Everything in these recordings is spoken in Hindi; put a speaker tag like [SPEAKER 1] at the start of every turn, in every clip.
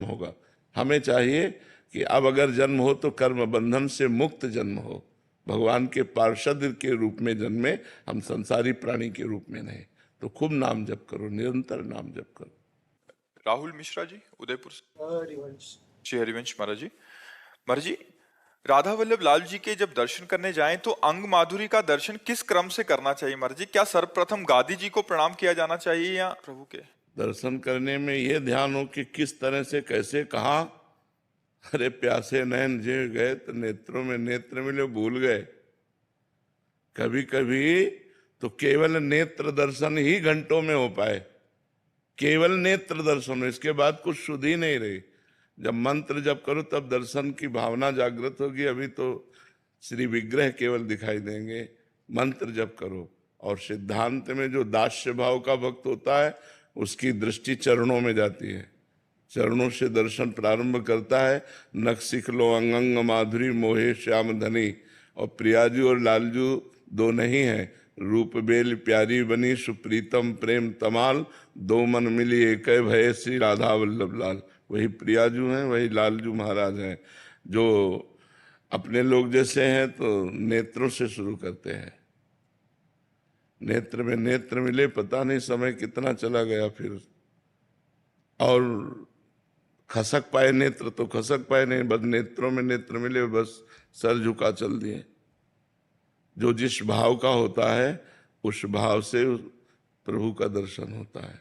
[SPEAKER 1] होगा। हमें चाहिए कि अब अगर जन्म हो तो कर्म बंधन से मुक्त जन्म हो, भगवान के पार्षद के रूप में जन्मे, हम संसारी प्राणी के रूप में नहीं। तो खूब नाम जप करो, निरंतर नाम जप करो।
[SPEAKER 2] राहुल मिश्रा जी उदयपुर से।
[SPEAKER 3] हरिवंश।
[SPEAKER 2] श्री हरिवंश महाराज जी। महाराज जी, राधा वल्लभ लाल जी के जब दर्शन करने जाएं तो अंग माधुरी का दर्शन किस क्रम से करना चाहिए महाराज जी? क्या सर्वप्रथम गादी जी को प्रणाम किया जाना चाहिए या प्रभु के?
[SPEAKER 1] दर्शन करने में यह ध्यान हो कि किस तरह से, कैसे, कहाँ। अरे प्यासे नैन जे गए तो नेत्रों में नेत्र मिले, भूल गए। कभी कभी तो केवल नेत्र दर्शन ही घंटों में हो पाए, केवल नेत्र दर्शन, इसके बाद कुछ शुद्ध ही नहीं रही। जब मंत्र जप करो तब दर्शन की भावना जागृत होगी। अभी तो श्री विग्रह केवल दिखाई देंगे। मंत्र जप करो। और सिद्धांत में जो दास्य भाव का भक्त होता है उसकी दृष्टि चरणों में जाती है, चरणों से दर्शन प्रारंभ करता है। नख सिख लो अंगंग माधुरी मोहे श्याम धनी। और प्रियाजू और लालजू दो नहीं है, रूप बेल प्यारी बनी सुप्रीतम प्रेम तमाल। दो मन मिली एक भय श्री राधा वल्लभ लाल। वही प्रियाजू हैं, वही लालजू महाराज हैं, जो अपने लोग जैसे हैं तो नेत्रों से शुरू करते हैं। नेत्र में नेत्र मिले, पता नहीं समय कितना चला गया फिर। और खसक पाए नेत्र तो खसक पाए नहीं, बस नेत्रों में नेत्र मिले, बस सर झुका चल दिए। जो जिस भाव का होता है उस भाव से प्रभु का दर्शन होता है।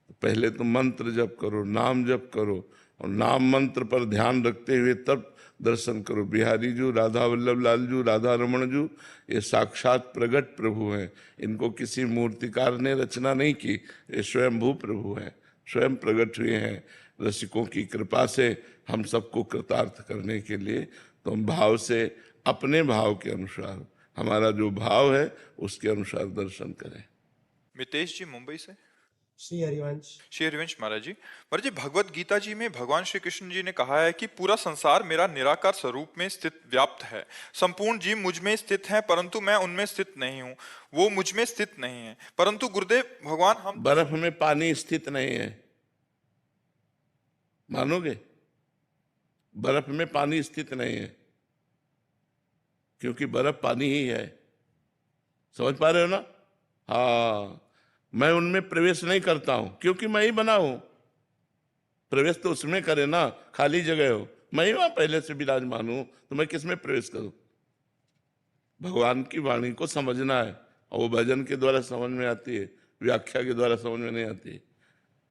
[SPEAKER 1] तो पहले तो मंत्र जप करो, नाम जप करो, और नाम मंत्र पर ध्यान रखते हुए तब दर्शन करो। बिहारी जू, राधा वल्लभ लाल जू, राधा रमण जू, ये साक्षात प्रगट प्रभु हैं। इनको किसी मूर्तिकार ने रचना नहीं की, ये स्वयंभू प्रभु हैं, स्वयं प्रकट हुए हैं रसिकों की कृपा से हम सबको कृतार्थ करने के लिए। तो हम भाव से, अपने भाव के अनुसार, हमारा जो भाव है उसके अनुसार दर्शन करें।
[SPEAKER 2] मितेश जी मुंबई से।
[SPEAKER 3] श्री हरिवंश।
[SPEAKER 2] श्री हरिवंश महाराज जी। महाराज जी, भगवत गीता जी में भगवान श्री कृष्ण जी ने कहा है कि पूरा संसार मेरा निराकार स्वरूप में स्थित व्याप्त है। संपूर्ण जीव मुझ में स्थित हैं परंतु मैं उनमें स्थित नहीं हूँ, वो मुझ में स्थित नहीं है। परंतु गुरुदेव भगवान, हम
[SPEAKER 1] बर्फ में पानी स्थित नहीं है, मानोगे? बर्फ में पानी स्थित नहीं है क्योंकि बर्फ पानी ही है। समझ पा रहे हो ना? हाँ, मैं उनमें प्रवेश नहीं करता हूं क्योंकि मैं ही बना हूं। प्रवेश तो उसमें करे ना, खाली जगह हो, मैं ही वहां पहले से विराजमान हूं, तो मैं किसमें प्रवेश करूं? भगवान की वाणी को समझना है, और वो भजन के द्वारा समझ में आती है, व्याख्या के द्वारा समझ में नहीं आती है।